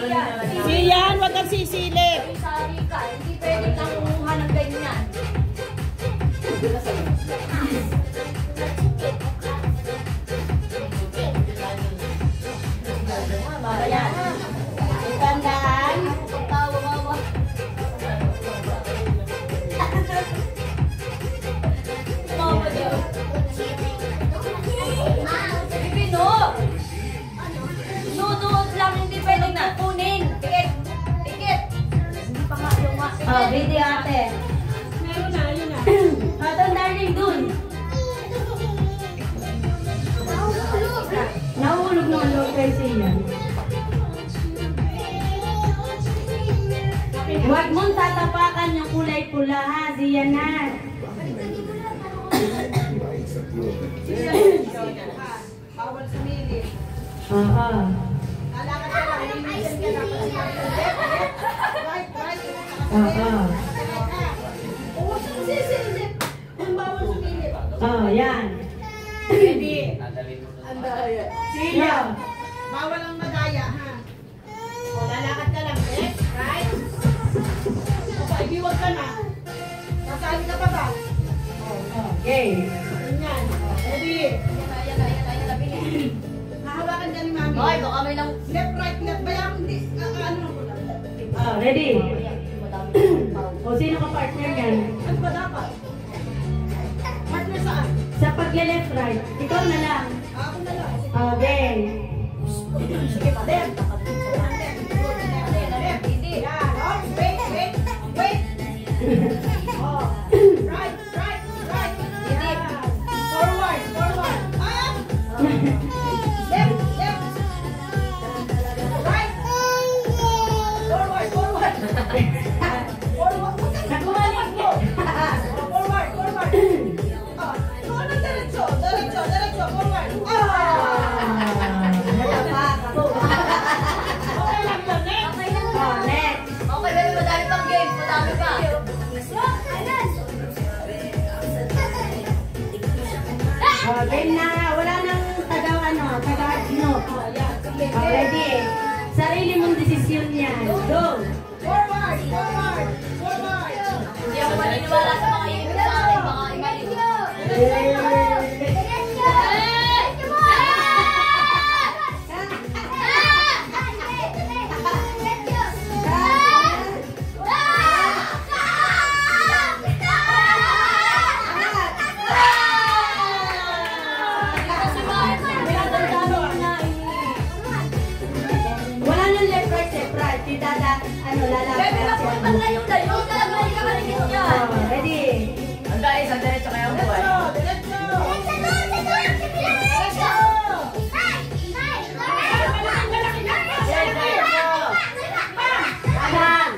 Siyan, wag kang sisilip. Sari ka, hindi pwede lang kumuha ng ganyan. Ayan. Tandaan. Tawa-tawa. Mama daw. Pipino! Nunood lang, hindi pwedeng kukunin. Tikit! Tikit! Hindi pa nga yung nga. Oh, video ate. Meron na, yun na. Atong darling dun. Nahulog ng loob kay Siyan. Huwag mong tatapakan yung kulay pula ha, Siyan na. Bawal sumili. Oo. Lalakad ka lang, linisin ka lang. Right. Oo. Oo, sisilip. Kung bawal sumili. Oh, yan. Ready? Ang daya. Siyan. Bawal ang madaya, ha? O, lalakad ka lang, left, right. O, ibiwag ka na. Nasali ka pa ba? Okay. Ganyan. Ready? Hahawakan ka ni mami. Ay, baka may lang. Left, right, left. Bayang hindi. Ano lang ko lang. Oh, ready? O, sino ka partner yan? Ano ba dapat? Partner saan? Sa pagle-left right, ikaw na lang. Ako na lang. Okay. Sige pa. Left. Hindi. Yan. Oh, wait. Oh. Right. Hindi. Forward. Ah! Left. Right. Forward. Nakumalik mo. Forward. Ah, doon na diretso. Forward. Natapak ako. Okay lang yun, eh. Okay lang Oh, na. next. Okay, baby, madami pang games. Madami pa. Oh, game na. Wala nang taga-ino. Oh, ready? Sarili mong desisyon yan. Go. Forward. Hindi ako maniniwala sa mga ibig sa akin. Baka imali. Wala nang left right. Dada, lalakad. Baby, napunta na yung dayo. Talagang hindi ka maligit niya. Oh, ready? Ang dahil sa diretso kaya ang buhay. Diretso. Kanan.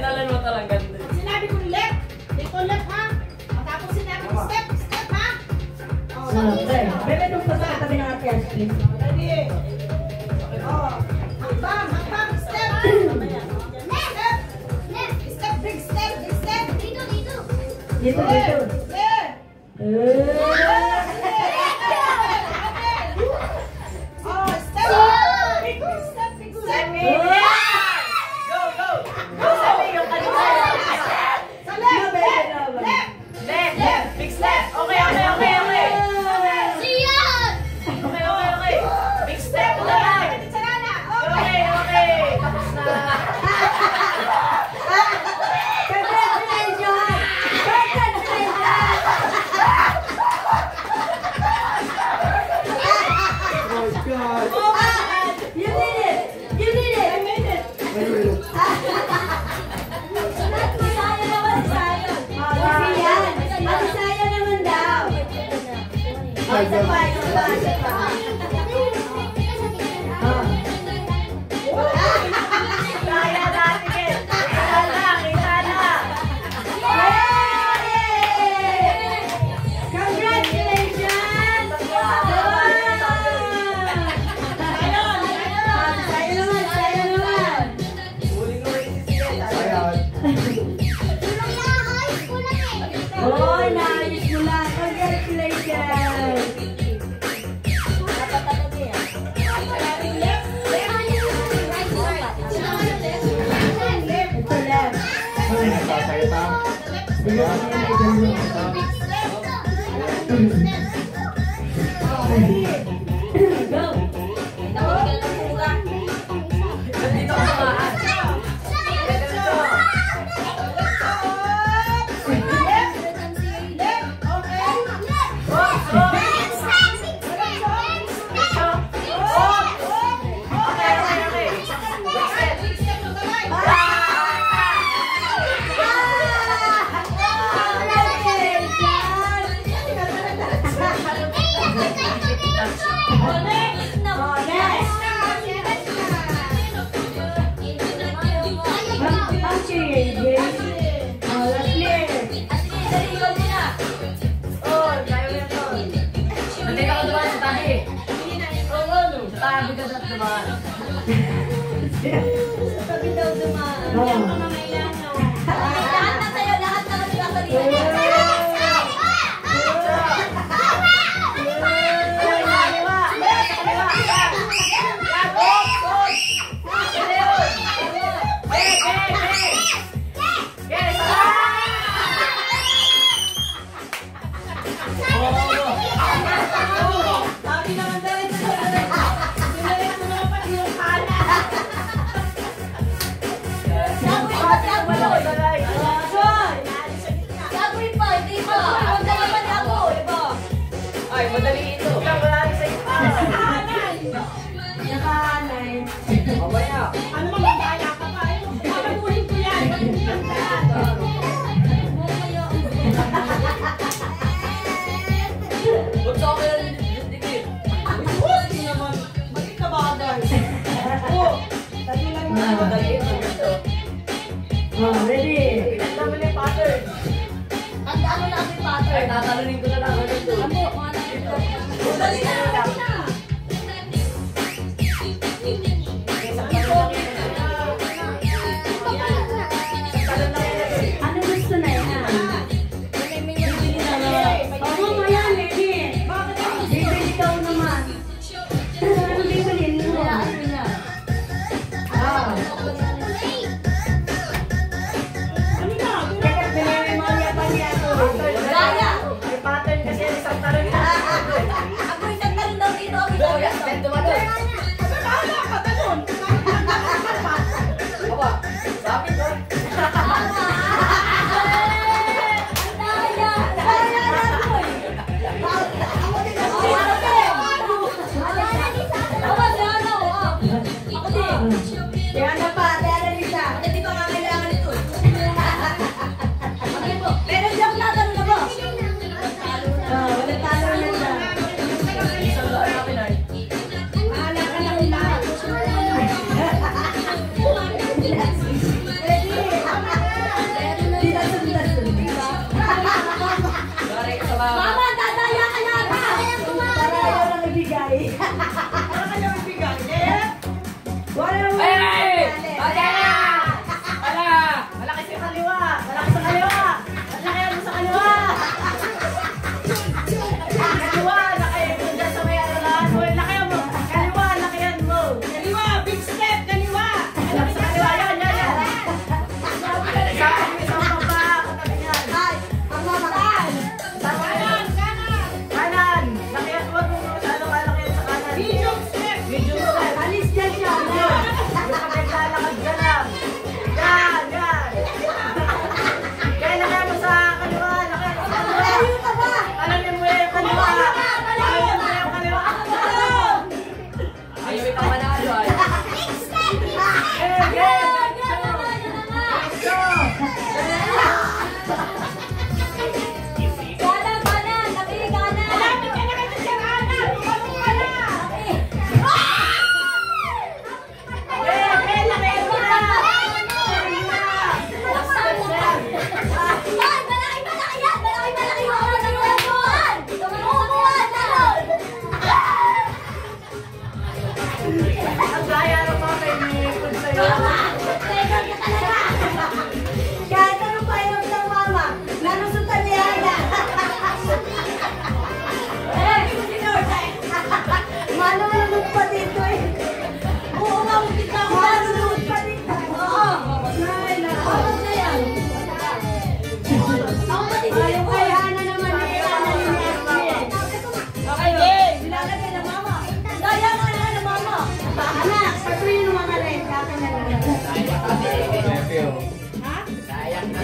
Sinabi ko left. Dito left, ha? Matapos sinabi ko step, ha? Bebe, itong pa sa katabi ng ate Ashley. Ready? Oh. Hakbang, step. Step, big step. Dito. Left. Oh, step. Big step, big step. Go, go! Go, sabi yung kanina. Sa left, left, left. Left, left, big step. Okay, okay, okay, okay. Okay, okay, okay. Big step na lang. Sa lana. Okay, okay. Tapos na. Congratulations! Congratulations! Oh my God. You did it! You did it! I made it. Sayang naman, sayang. Kasi yan! Ate Saya naman daw! My God. Kaya natin. Kita na, kita na. Yay! Congratulations! Saya naman, saya naman! Huling-huling si Sinet. Ayan. Oy, naayos mo lang! Congratulations! Ito left. Ay, nagsasalita. Bigyan mo na medal mo. Go! Nandito ka samahan. Ganito. Okay, okay, okay. Big step. Oh, tayo na to. Nandito ka naman sa tahi. Sa tabi ka na naman. Sabi daw dumaan. Ay, madali ito. Wala rin sa iyo. Nakahanay. Mamaya. Ano bang magaya ka pa? Papaguhin ko yan. Ba't sa akin yung dikit? Hindi naman. Maging kabagay. Oh, dali lang Ah. na. Madali ito. Ito. Oh, ready? Pinagdama na yung pattern. Ay, tatalunin ko na lang. Ano ito? Madali na lang. Ano gusto na yan? Oo, mamaya, ready? Bibili daw naman. Ano bibilin mo? Ah. Ano na? Teka, bilhin mo niya pa niya to. Yung pattern kasi isang talon na. Ano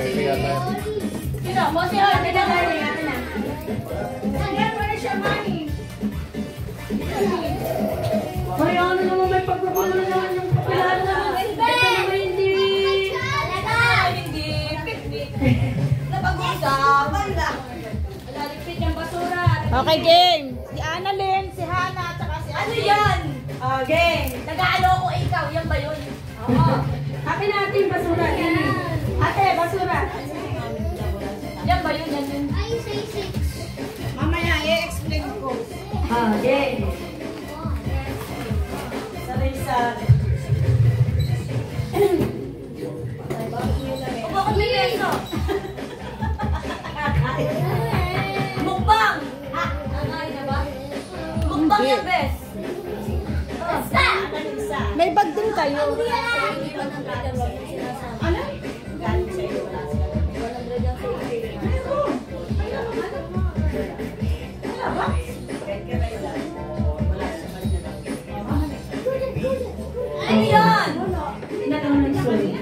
Kaya tayo. Sino? Bossy Hall, hindi na kayo. Ayan, wala siya, mami. Ay, ano naman may pagpapulo naman yung kapilala naman. Ito naman hindi. Hindi, picnic. Napag-uusapan lang. Laligpit yung basura. Okay, game. Si Annalyn, si Hana, at saka si Ano yan? game. Nag-aalo ko ikaw, yan ba yun? Oo. Happy natin yung basura. Ate, basura. Yan ba yun? Yan yun. Mamaya, i-explain ko. Okay. Sari-sari. Bakit may peso? Mukbang! Mukbang yan, bes. May bag din kayo. Ano? Galing sa'yo, wala sila. Wala ba? Ano yan? Tinatawag ng soy.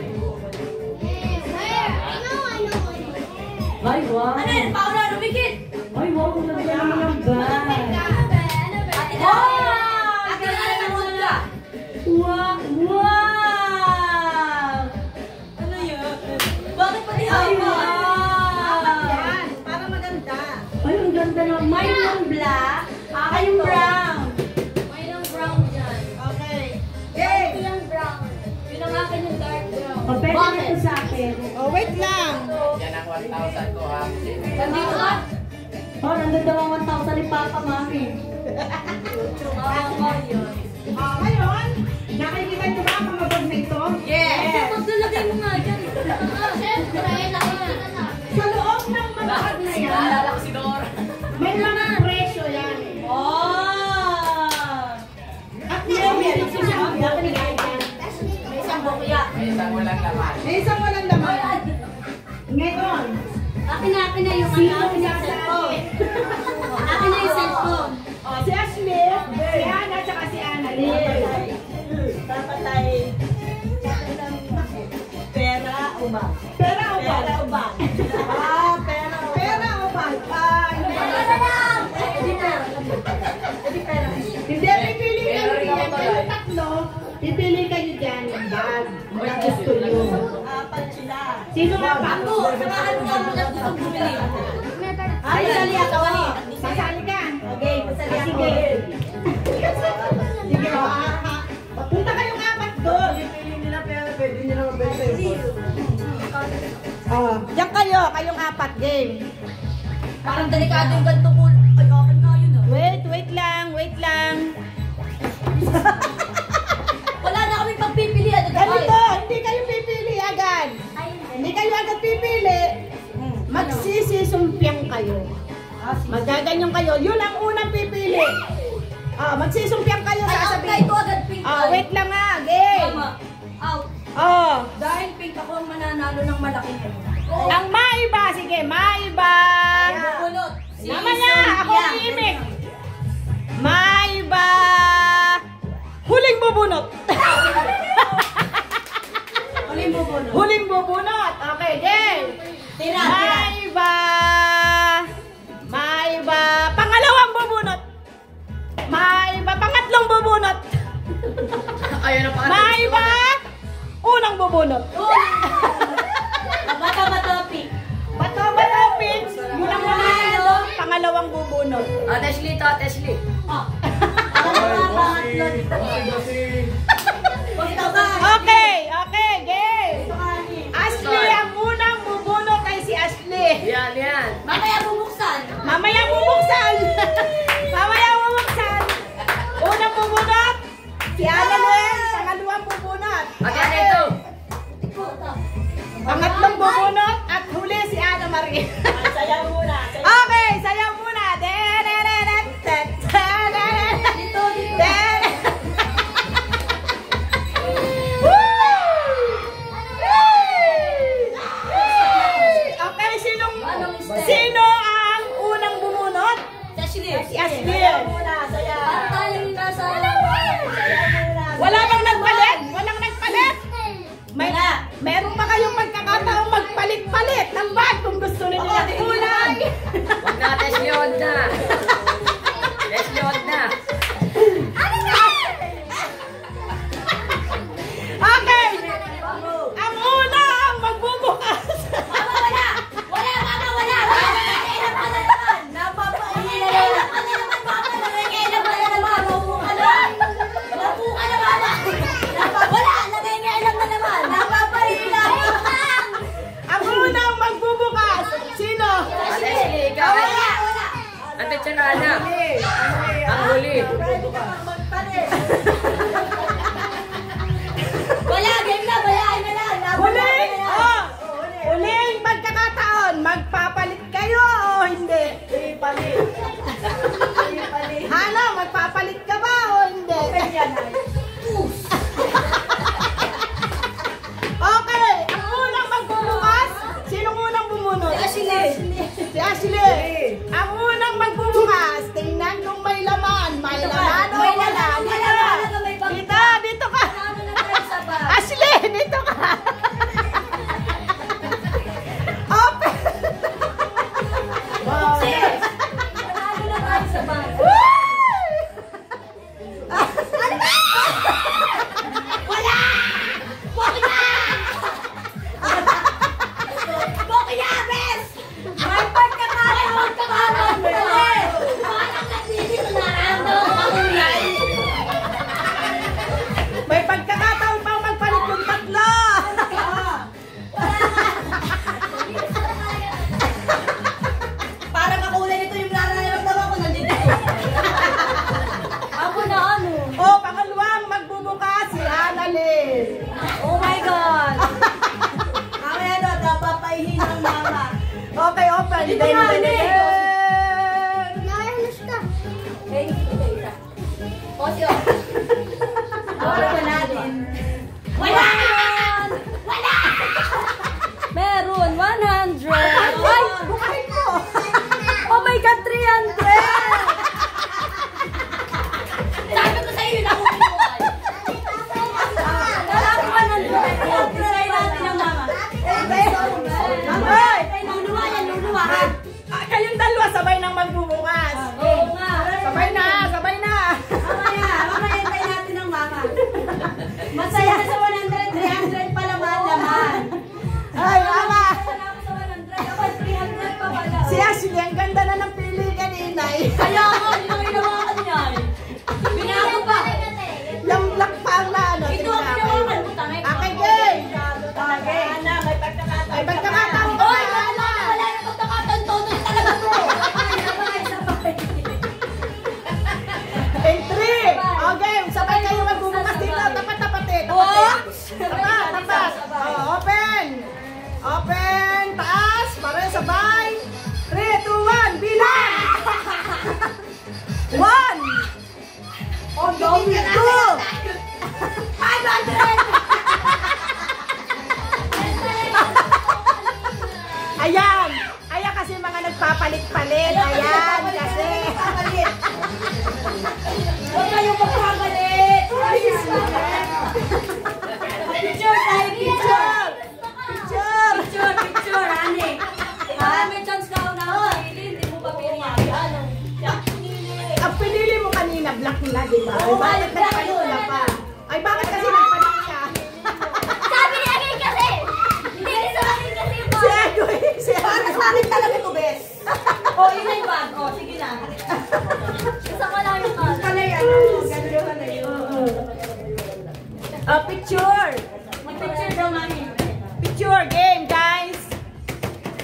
Ay, wow. Ano yan? Paula, lumikit! Ay, wow. Kung nagdala naman ng bag. Ate na! Ate na naman ka! Wow. Wow. Ano yan? Bakit pati Ay, hama? wow. Yan, para maganda. Ay, ang ganda naman. May yung black. Ay, yung brown. May ng brown dyan. Okay. Game. Yung brown. Yun ang akin yung dark brown. Pwede na ito sa akin. Oh, wait lang. Yan ang 1,000 ko ha. Nandito ka? Oh, nandun daw ang 1,000 ni Papa, Mami. Ngayon, nakikita niyo ba ang mga bag na ito? Yes! Magdalagay mo nga dyan. Sa loob ng mga bag na yan, Naalala ko si Dora. may mga presyo yan. Oh! At meron siya siya. May isang bukya. May isang walang laman. May isang walang laman. Ngayon, Akin na yung sino akin na yung sa cellphone. Akin na yung cellphone. Oh, si Ashley, si Ana, at si Annalyn. Dapat tayo pera o bag? Pera o bag? Pera o bag. Pera o bag? Hindi, pipili kayo dyan. Kayo tatlo, pipili kayo dyan ng bag. Walang gusto nyo. Apat sila. Sino nga pa? Ako, samahan mo ako na gusto bumili. Ay, sali ako. Sasali ka. Okay, sasali ako. Sige. Sige, punta kayong apat doon. Pipili nila pera, pwede nila mabili. Diyan kayo, kayong apat, game. Parang delikado yung ganito po. Ay, akin nga yun ah. Wait lang. Wala na kami pagpipilian. Ganito, hindi kayo pipili agad. Hindi kayo agad pipili. Magsisisumpiyang kayo. Magaganyan kayo. Yun ang unang pipili. Magsisumpiyang kayo. Ay, out na Sasabihin. ito agad pink. Wait lang nga, game. Tama. Out. Dahil pink ako ang mananalo ng malaking ano. Ang maiba, sige, maiba. Bubulot. Mamaya, ako ang imik. Maiba. Huling bubunot. Huling bubunot. Okay, game. Tira. Maiba. Pangalawang bubunot. Maiba. Pangatlong bubunot. Ayun na Maiba. Unang bubunot. Bata-bata Bato, pitch. Unang bubunot. Pangalawang bubunot. Ashley to, Ashley. Okay, game. Ashley, ang unang bubunot ay si Ashley. Yan. Mamaya bubuksan. Mamaya bubuksan. Unang bubunot, si Annalyn. Pangalawang bubunot. Ate, ito. Pangatlong bubunot at huli si Ana Marie. Sayaw muna. Okay, sayaw muna. Dito. Okay, sino ang unang bumunot? Ashley. Si Ashley. Parang tayong nasa... Walang nagpalit? Meron pa kayong pagkakataong magpalit-palit. maihi ng mama. Okay, open. Ito nga, hindi. Osyo. Open na natin. Wala! Wala! Meron, 100. Ay! Bukahin mo. Oh my God, 300! Sabi ko sa'yo yun ako binuhay. Wala ko 100. Try natin ang mama. Ay! Luluwa yan, luluwa ha. Kayong dalawa sabay nang magbubukas. Oo nga. Sabay na, sabay na. Mamaya try natin ang mama. Masaya na sa 100, 300 pa laman. Ay, mama. Sa 100. Dapat 300 pa pala. Si Ashley, ang ganda na ng pili kanina eh. Kaya nga, hindi ko ginawakan yan. Binago pa. Yung black pa ang na ano. Ito ang ginawakan mo, tangay. Okay, game. Okay. Ay, pagkakataon ko Oy, na. wala na pagkakataon. Todo talaga bro. In 3. Okay, sabay kayo magbubukas dito. Tapat-tapat eh. Tapat. Oh, open. Open. Taas. Para sabay. 3, 2, 1. Bilang. 1. Oh, 2. 500. Ayan. Ayan kasi mga nagpapalit-palit. Ayan kasi. Huwag kayong magkakalit. Picture tayo, picture. Picture, honey. May chance ka ako na makahili, hindi mo pa pinili. Ang pinili mo kanina, black na, di ba? Ay, Oo, bakit black nagpanula yun. pa? Ay, bakit kasi nagpanik ka? Sabi ni Agay kasi. Hindi sa akin kasi yung Si Egoy, si para Egoy. sa akin talaga to, bes. O, yun na yung bag. O, sige na. Isa ka lang yung card. Pala yan. Ganun pala yun. Picture. Mag-picture daw, mami. Picture game, guys.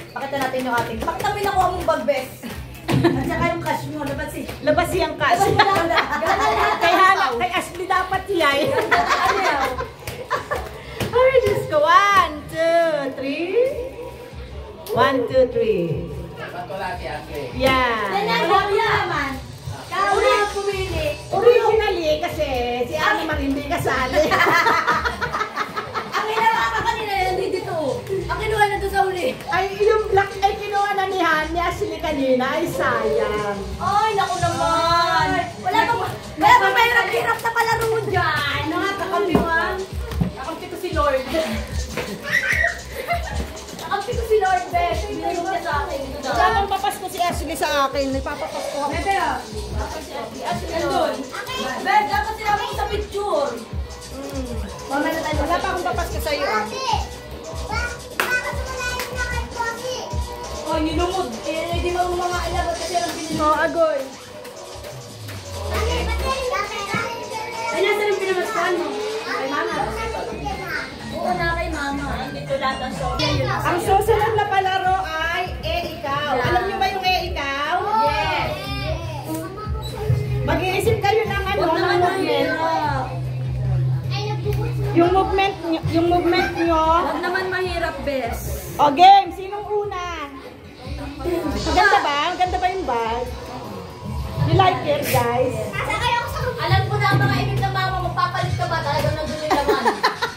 Pakita natin yung ating. Pakita mo yung nakuha mong bag, bes. At saka yung cash mo, labas eh. Labas siyang cash. Kay Hana, kay Ashley dapat yan. Ano yan? Ay, Diyos ko. 1, 2, 3. 1, 2, 3. Dapat wala si Ashley. Yan. Nangyari naman. Kaya na pumili. Originally, kasi si Animar hindi kasali. Ang ginawa ka kanina, hindi dito. Ang kinuha na doon sa uli. Ay, yung black ay kinuha na ni Han, ni Ashley kanina, ay sayang. Ay, naku naman. Wala pa mahirap-hirap na palaro dyan. Nakakampi mo. Nakakampi ko si Lord. Nakakampi ko si Lord, Beth. Binigyan niya sa akin. Habang papasko si Ashley sa akin, nagpapapasko ako. Bebe, ah. Nandun. Beth, dapat sinabi ko sa picture. Mamaya na tayo. Wala pa akong papasko sa'yo ah. Oh, nilumod. Eh, di ba mga alabat kasi ang pinili. Oh, agoy. Ay, nasa rin pinamaskan mo? Ay, mama. Oo na kay mama. Dito lahat ang show. Ang susunod na palaro ay ikaw. Alam niyo ba yung ikaw? Yes. Mag-iisip kayo ng ano, Huwag ng naman movement. mahirap. Yung movement nyo. Huwag naman mahirap, bes. O game, sinong una? Maganda ba? Maganda ba yung bag? You like it, guys? Alam ko na ang mga ibig ng mama, magpapalit ka ba? Talagang nandun yung laman.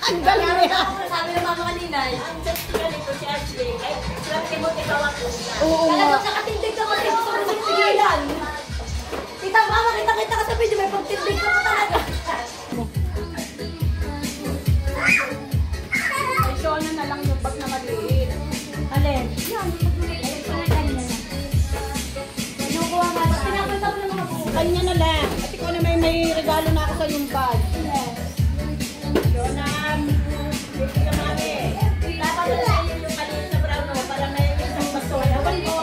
Ang galing Kaya niya. ako sabi ng mama kanina, ang sexy ganito si Ashley. Ay, sila Timothy Kawak. Oo nga. Talagang nakatindig ka kasi gusto mo sigilan. Tita, mama, kita-kita ka sa video, may pagtindig ka pa talaga. Ay, show na lang yung bag na maliit. Alin? Yan. Kinukuha nga. Ba't pinapunta mo ng mga buka? Kanya na lang. At ikaw na may regalo na ako sa yung bag. Jonam. Thank you, mami. Dapat na sa iyo yung kanina sa brown mo para may isang baso. Hawan mo.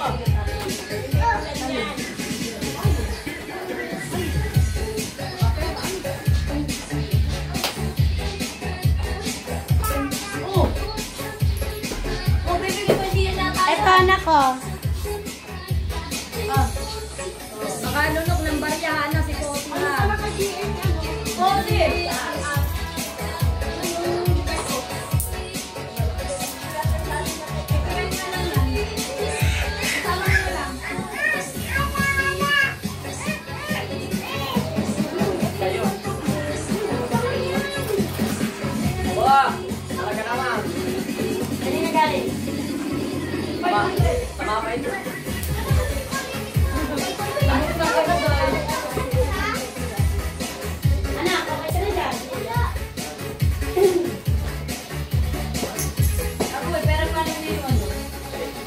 Oh, baby, may hindi na tayo. Eto, anak ko. Makalunok ng baryahan na si Coty na. Coty! Tama ito. Anak, okay ka na dyan?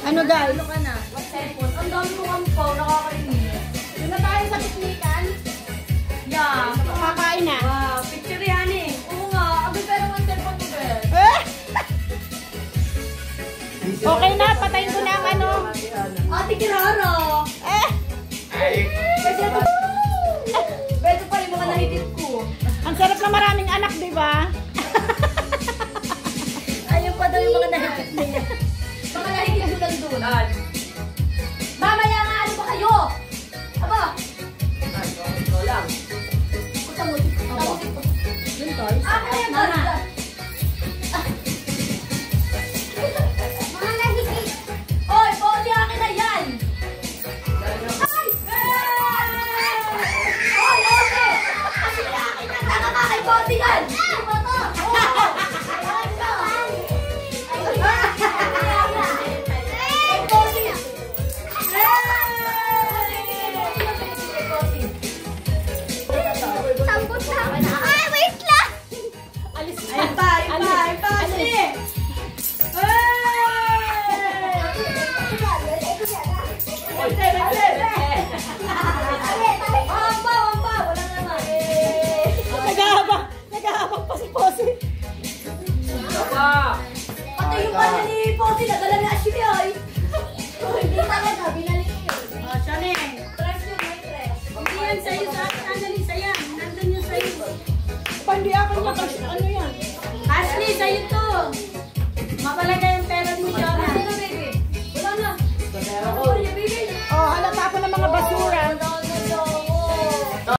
Ano guys? Ano ka na? Cellphone. Ang dami mo kang phone, nakakainis. Doon na tayo sa piknikan. Yeah. Kakain na. Wow, picture yan eh. Oo nga. Abi, pero ang cellphone mo, be. Okay na, patayin ko na ang ano. Ate Kirara. Kasi ito. Beto pa yung mga nahitip ko. Ang sarap na maraming anak, di ba? Ayun pa daw yung mga nahitip niya. Mga nahitip ko lang doon. Mamaya nga, ano ba kayo? Aba. Ito lang. Tamutik. Dun, tol. Akin na yan, Basta. Mga nahitip. Oy, Podi, akin na yan. Ay! Oy, Ate! Kasi akin na taka ka kay Podi yan. Ano ba to? Ay, wait lang! Alis na. Ay pa, sige! Nag-aabang pa si Posi. Pa! Pati yung pala ni Posi, nadala ni Ashley ay. Hindi talaga, binalik yun. Oh, Shane. Tres yun, may tres. Hindi yan sa'yo sa akin, Annalisa yan. Nandun yung sa'yo. Hindi ako ano yan? Ashley, sa'yo to. Mapalagay ang pera ni Shana. Ano na, baby? Wala na. Pero ko,